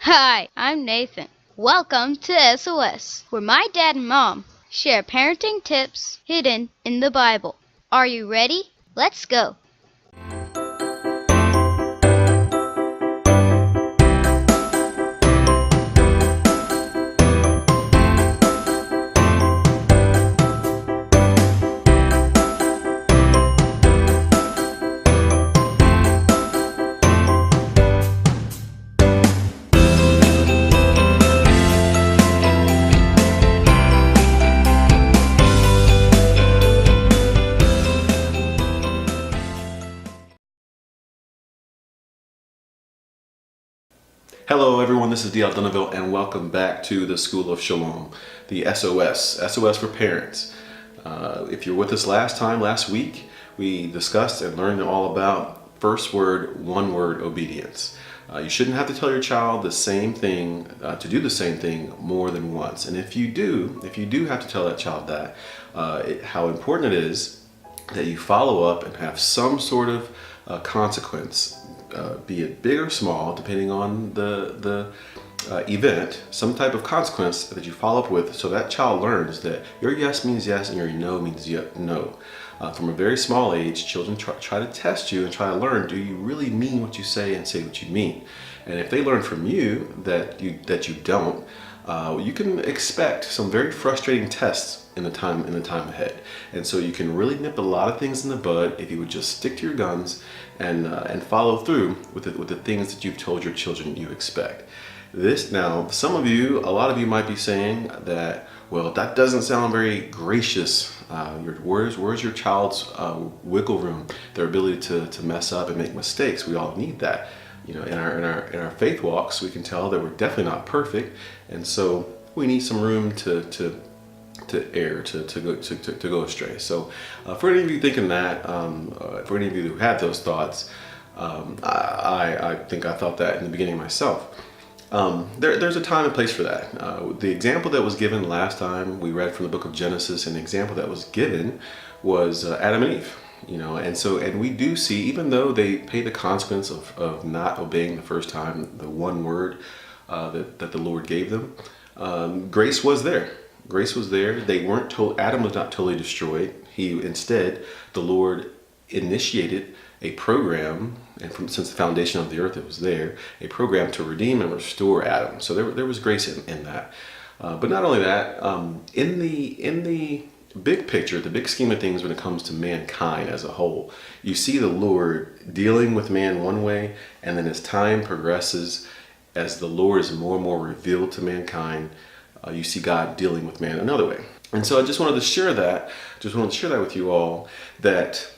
Hi, I'm Nathan. Welcome to SOS, where my dad and mom share parenting tips hidden in the Bible. Are you ready? Let's go. Hello everyone, this is D.L. Dunaville and welcome back to the School of Shalom, the SOS for parents. If you're with us last week, we discussed and learned all about first word, one word obedience. You shouldn't have to tell your child the same thing, to do the same thing more than once. And if you do have to tell that child that, how important it is that you follow up and have some sort of consequence, be it big or small, depending on the event, some type of consequence that you follow up with, so that child learns that your yes means yes and your no means no. From a very small age, children try to test you and try to learn, do you really mean what you say and say what you mean? And if they learn from you that you don't, you can expect some very frustrating tests in the time ahead. And so you can really nip a lot of things in the bud if you would just stick to your guns and follow through with the things that you've told your children you expect. This now, a lot of you might be saying that, well, that doesn't sound very gracious. Where's your child's wiggle room, their ability to mess up and make mistakes? We all need that. You know, in our faith walks, we can tell that we're definitely not perfect, and so we need some room to err, to go astray. So, for any of you thinking that, for any of you who had those thoughts, I think I thought that in the beginning myself. There's a time and place for that. The example that was given last time we read from the book of Genesis, and the example that was given was Adam and Eve. You know, and we do see, even though they pay the consequence of not obeying the first time, the one word that the Lord gave them, grace was there. Grace was there. They weren't Adam was not totally destroyed. Instead, the Lord initiated a program, and since the foundation of the earth it was there, a program to redeem and restore Adam. So there was grace in that. But not only that, in the big picture, the big scheme of things when it comes to mankind as a whole, you see the Lord dealing with man one way, and then as time progresses, as the Lord is more and more revealed to mankind, you see God dealing with man another way. And so I just wanted to share that with you all, that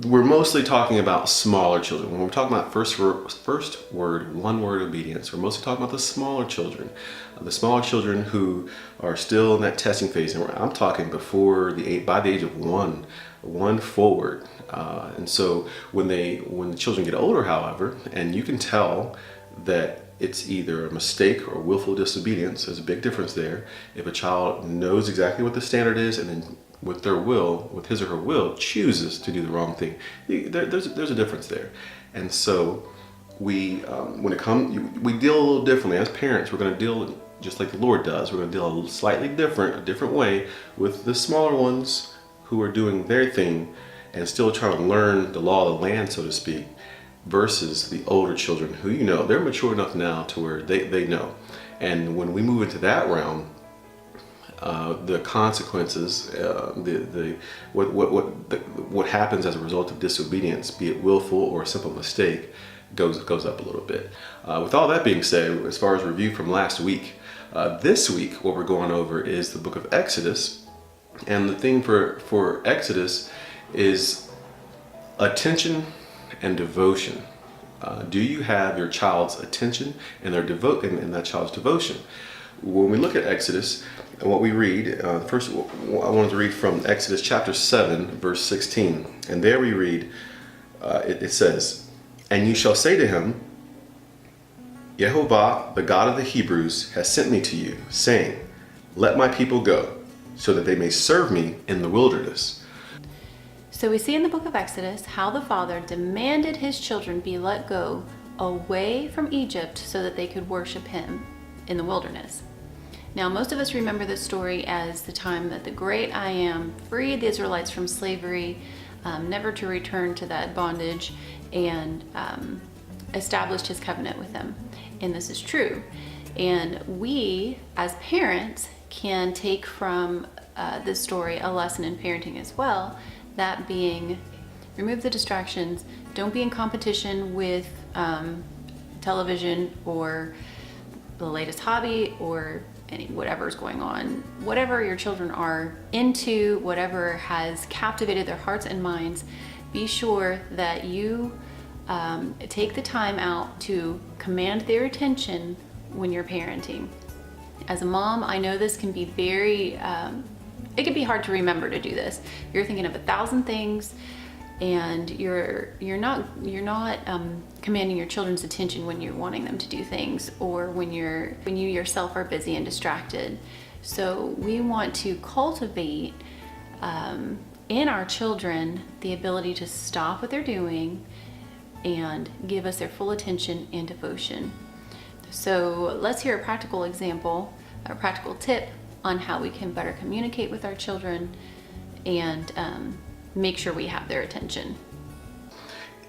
we're mostly talking about smaller children. When we're talking about first word, one word obedience, we're mostly talking about the smaller children who are still in that testing phase. And I'm talking by the age of one forward. And so when the children get older, however, and you can tell that it's either a mistake or willful disobedience, there's a big difference there. If a child knows exactly what the standard is and then with his or her will, chooses to do the wrong thing, there's a difference there. And so we deal a little differently as parents. We're going to deal just like the Lord does. We're going to deal a different way with the smaller ones who are doing their thing and still trying to learn the law of the land, so to speak, versus the older children who, they're mature enough now to where they know. And when we move into that realm, the consequences, what happens as a result of disobedience, be it willful or a simple mistake, goes up a little bit. With all that being said, as far as review from last week, this week what we're going over is the book of Exodus, and the theme for Exodus is attention and devotion. Do you have your child's attention and that child's devotion? When we look at Exodus and what we read, first I wanted to read from Exodus chapter 7, verse 16. And there we read, it says, "And you shall say to him, Yehovah, the God of the Hebrews, has sent me to you, saying, let my people go, so that they may serve me in the wilderness." So we see in the book of Exodus how the father demanded his children be let go away from Egypt so that they could worship him in the wilderness. Now, most of us remember this story as the time that the great I Am freed the Israelites from slavery, never to return to that bondage, and established his covenant with them. And this is true. And we, as parents, can take from this story a lesson in parenting as well, that being, remove the distractions, don't be in competition with television or the latest hobby or whatever's going on. Whatever your children are into, whatever has captivated their hearts and minds, be sure that you take the time out to command their attention when you're parenting. As a mom, I know this can be it can be hard to remember to do this. You're thinking of 1,000 things, and you're not commanding your children's attention when you're wanting them to do things, or when you yourself are busy and distracted. So we want to cultivate in our children the ability to stop what they're doing and give us their full attention and devotion. So let's hear a practical example, a practical tip on how we can better communicate with our children and make sure we have their attention.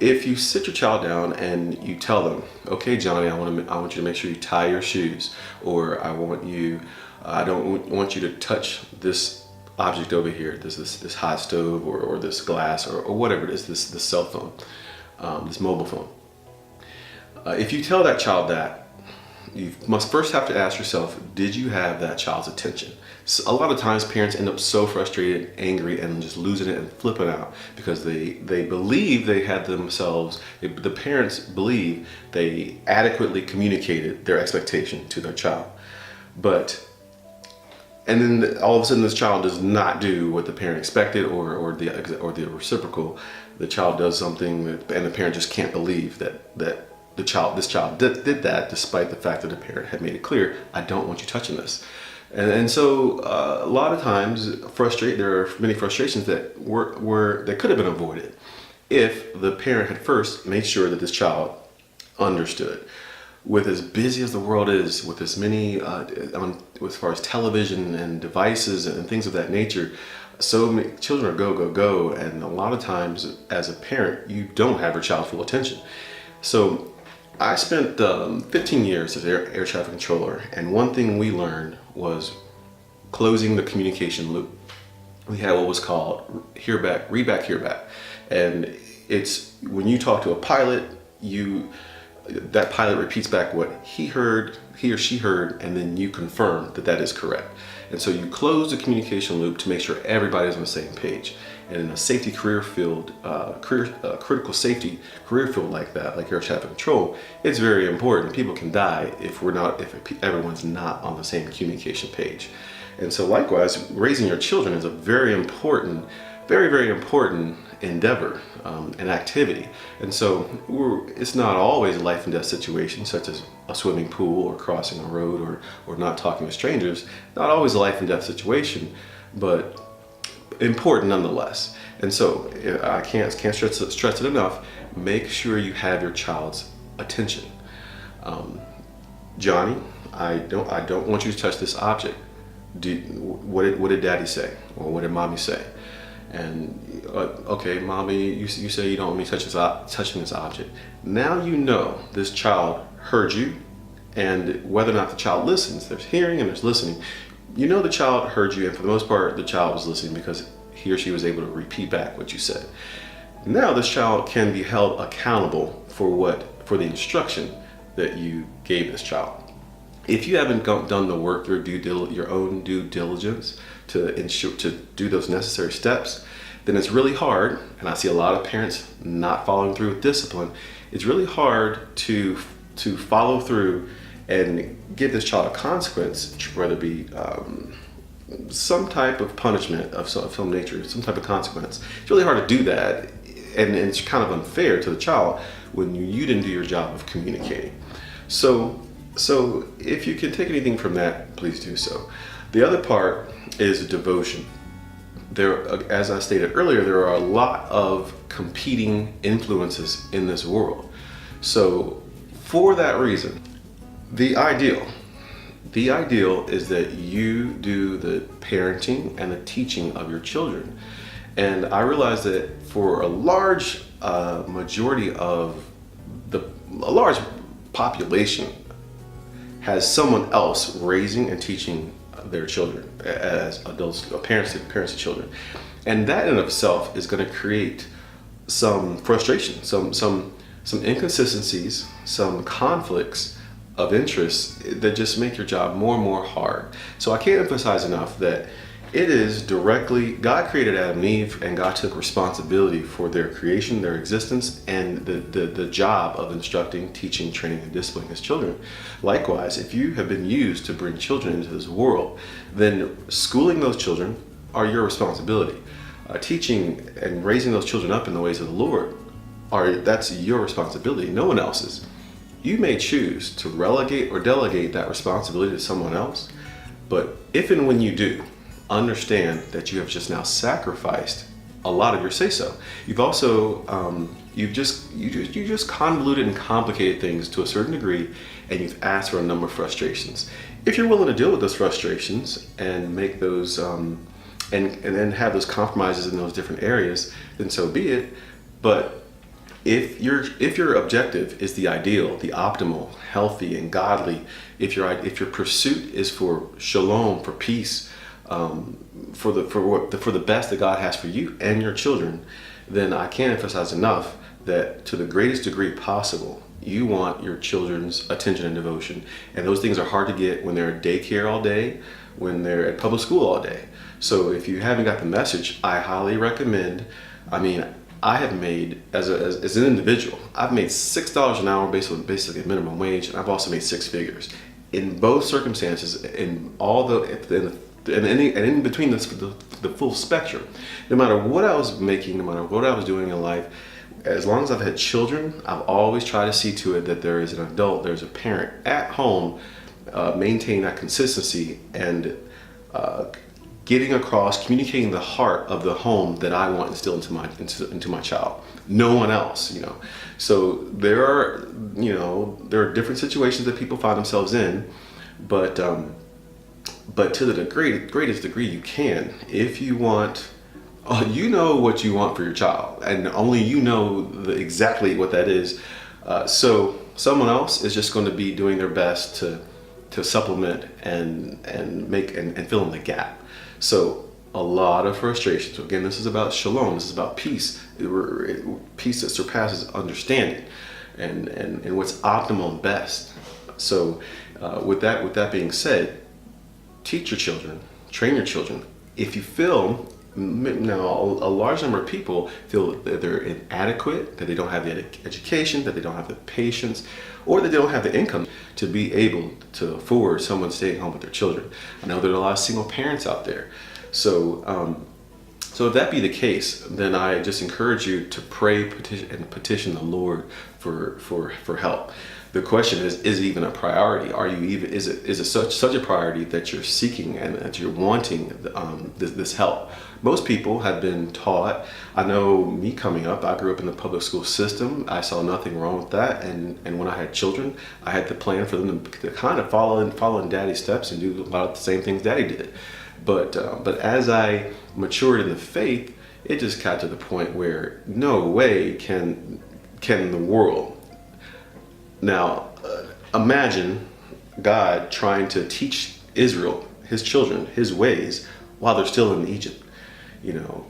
If you sit your child down and you tell them, okay, Johnny, I want you to make sure you tie your shoes, or I don't want you to touch this object over here, this hot stove or this glass or whatever it is, this cell phone, this mobile phone. If you tell that child that, you must first have to ask yourself, did you have that child's attention? So a lot of times parents end up so frustrated, angry, and just losing it and flipping out because they believe they had the parents believe they adequately communicated their expectation to their child. And then all of a sudden this child does not do what the parent expected or the reciprocal. The child does something and the parent just can't believe that this child did that, despite the fact that the parent had made it clear, I don't want you touching this. And so a lot of times there are many frustrations that could have been avoided if the parent had first made sure that this child understood. With as busy as the world is, with as many as far as television and devices and things of that nature, so many children are go, and a lot of times as a parent you don't have your child's full attention. So I spent 15 years as air traffic controller, and one thing we learned was closing the communication loop. We had what was called hear back, read back, hear back. And it's when you talk to a pilot, that pilot repeats back what he or she heard, and then you confirm that is correct. And so you close the communication loop to make sure everybody's on the same page. And in a safety career field, critical safety career field like that, like air traffic control, it's very important. People can die if everyone's not on the same communication page. And so likewise, raising your children is a very important, very, very important endeavor and activity. And so it's not always a life and death situation, such as a swimming pool or crossing a road or not talking to strangers. Not always a life and death situation, but important nonetheless. And so I can't stress it enough. Make sure you have your child's attention. Johnny, I don't want you to touch this object. What did Daddy say, or what did Mommy say? And okay, Mommy, you say you don't want me touching this object. Now you know this child heard you, and whether or not the child listens, there's hearing and there's listening. You know the child heard you, and for the most part, the child was listening because he or she was able to repeat back what you said. Now this child can be held accountable for the instruction that you gave this child. If you haven't done the work, your own due diligence to do those necessary steps, then it's really hard, and I see a lot of parents not following through with discipline. It's really hard to follow through and give this child a consequence, whether it be some type of punishment of some nature, some type of consequence. It's really hard to do that, and it's kind of unfair to the child when you didn't do your job of communicating. So if you can take anything from that, please do so. The other part is devotion. As I stated earlier, there are a lot of competing influences in this world. So For that reason, the ideal is that you do the parenting and the teaching of your children. And I realize that for a large majority of a large population has someone else raising and teaching their children as adults, parents to children. And that in itself is going to create some frustration, some inconsistencies, some conflicts of interest that just make your job more and more hard. So I can't emphasize enough that it is directly, God created Adam and Eve, and God took responsibility for their creation, their existence, and the job of instructing, teaching, training, and disciplining his children. Likewise, if you have been used to bring children into this world, then schooling those children are your responsibility. Teaching and raising those children up in the ways of the Lord, that's your responsibility, no one else's. You may choose to relegate or delegate that responsibility to someone else, but if and when you do, understand that you have just now sacrificed a lot of your say-so. You've also you just convoluted and complicated things to a certain degree, and you've asked for a number of frustrations. If you're willing to deal with those frustrations and make those and then have those compromises in those different areas, then so be it. But if your objective is the ideal, the optimal, healthy, and godly, if your pursuit is for shalom, for peace, for the best that God has for you and your children, then I can't emphasize enough that to the greatest degree possible, you want your children's attention and devotion. And those things are hard to get when they're at daycare all day, when they're at public school all day. So if you haven't got the message, I highly recommend, I have made, as an individual, I've made $6 an hour based on basically minimum wage, and I've also made six figures. In both circumstances, in between the full spectrum, no matter what I was making, no matter what I was doing in life, as long as I've had children, I've always tried to see to it that there is an adult, there's a parent at home, maintain that consistency and getting across, communicating the heart of the home that I want instilled into my child. No one else, So there are different situations that people find themselves in, but to the greatest degree you can, if you want, you know what you want for your child, and only you know exactly what that is. So someone else is just going to be doing their best to supplement and make and fill in the gap. So a lot of frustration. So again, this is about shalom. This is about peace, peace that surpasses understanding, and what's optimal and best. So with that being said, teach your children, train your children. If you feel, now a large number of people feel that they're inadequate, that they don't have the education, that they don't have the patience, or that they don't have the income to be able to afford someone staying home with their children. I know there are a lot of single parents out there. So if that be the case, then I just encourage you to pray, petition the Lord for help. The question is it even a priority? Is it such a priority that you're seeking and that you're wanting this help? Most people have been taught. I know me coming up, I grew up in the public school system. I saw nothing wrong with that. And when I had children, I had to plan for them to kind of follow in Daddy's steps and do a lot of the same things Daddy did. But as I matured in the faith, it just got to the point where no way can the world. Now, imagine God trying to teach Israel, his children, his ways while they're still in Egypt,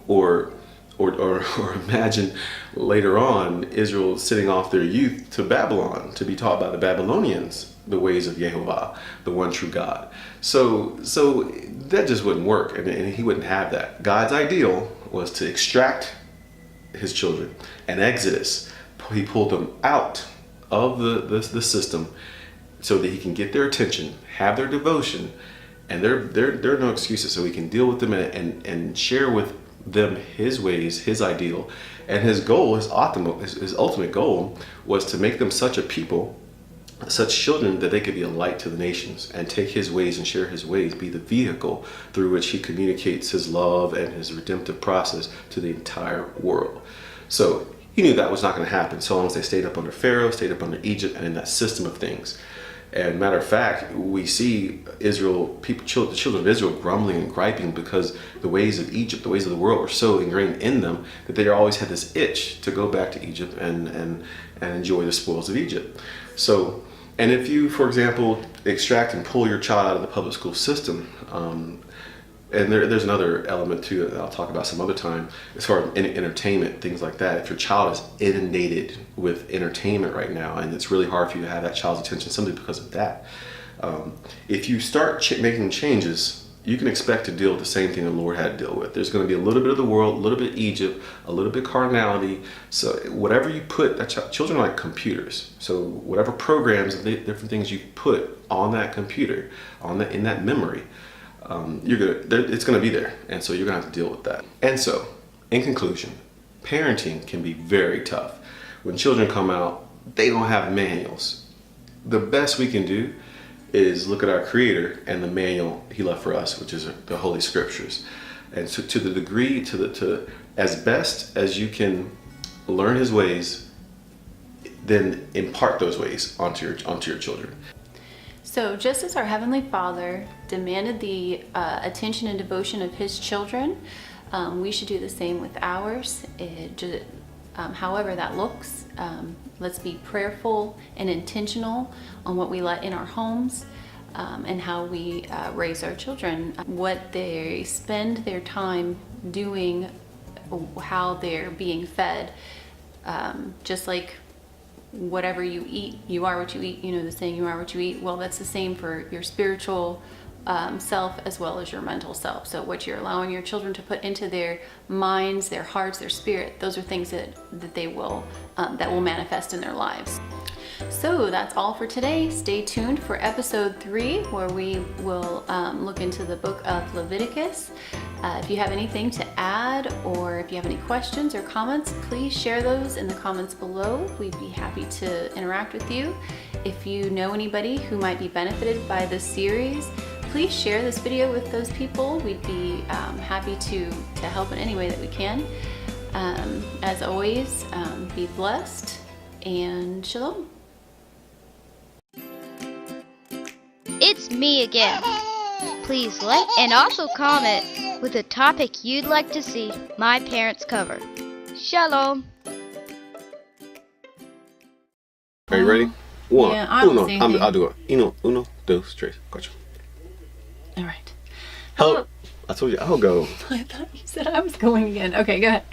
or imagine later on Israel sending off their youth to Babylon to be taught by the Babylonians the ways of Yehovah, the one true God. So that just wouldn't work, and he wouldn't have that. God's ideal was to extract his children. An Exodus, he pulled them out of the system so that he can get their attention, have their devotion, and there are no excuses, so he can deal with them and share with them his ways, his ideal, and his goal, his ultimate goal was to make them such a people, such children, that they could be a light to the nations and take his ways and share his ways, be the vehicle through which he communicates his love and his redemptive process to the entire world. So he knew that was not going to happen so long as they stayed up under Pharaoh, stayed up under Egypt, and in that system of things. And matter of fact, we see the children of Israel grumbling and griping because the ways of Egypt, the ways of the world were so ingrained in them that they always had this itch to go back to Egypt and enjoy the spoils of Egypt. So, and if you, for example, extract and pull your child out of the public school system, and there's another element too that I'll talk about some other time, as far as entertainment, things like that. If your child is inundated with entertainment right now, and it's really hard for you to have that child's attention simply because of that, if you start making changes, you can expect to deal with the same thing the Lord had to deal with. There's going to be a little bit of the world, a little bit of Egypt, a little bit of carnality. So whatever you put, children are like computers. So whatever programs, different things you put on that computer, in that memory, it's going to be there, and so you're going to have to deal with that. And so, in conclusion, parenting can be very tough. When children come out, they don't have manuals. The best we can do is look at our Creator and the manual He left for us, which is the Holy Scriptures. And so, to the degree, as best as you can learn His ways, then impart those ways onto your children. So just as our Heavenly Father demanded the attention and devotion of His children, we should do the same with ours. However that looks, let's be prayerful and intentional on what we let in our homes, and how we raise our children, what they spend their time doing, how they're being fed, just like whatever you eat, you are what you eat. You know the saying, you are what you eat. Well, that's the same for your spiritual self as well as your mental self. So what you're allowing your children to put into their minds, their hearts, their spirit, those are things that they will that will manifest in their lives. So that's all for today. Stay tuned for episode 3, where we will look into the book of Leviticus. If you have anything to add, or if you have any questions or comments, please share those in the comments below. We'd be happy to interact with you. If you know anybody who might be benefited by this series, please share this video with those people. We'd be happy to help in any way that we can. As always, be blessed and shalom. It's me again. Please like and also comment with a topic you'd like to see my parents cover. Shalom. Are you ready? One, yeah, I'll do it. Uno, dos, tres, cuatro. All right. Hello. I told you I'll go. I thought you said I was going again. Okay, go ahead.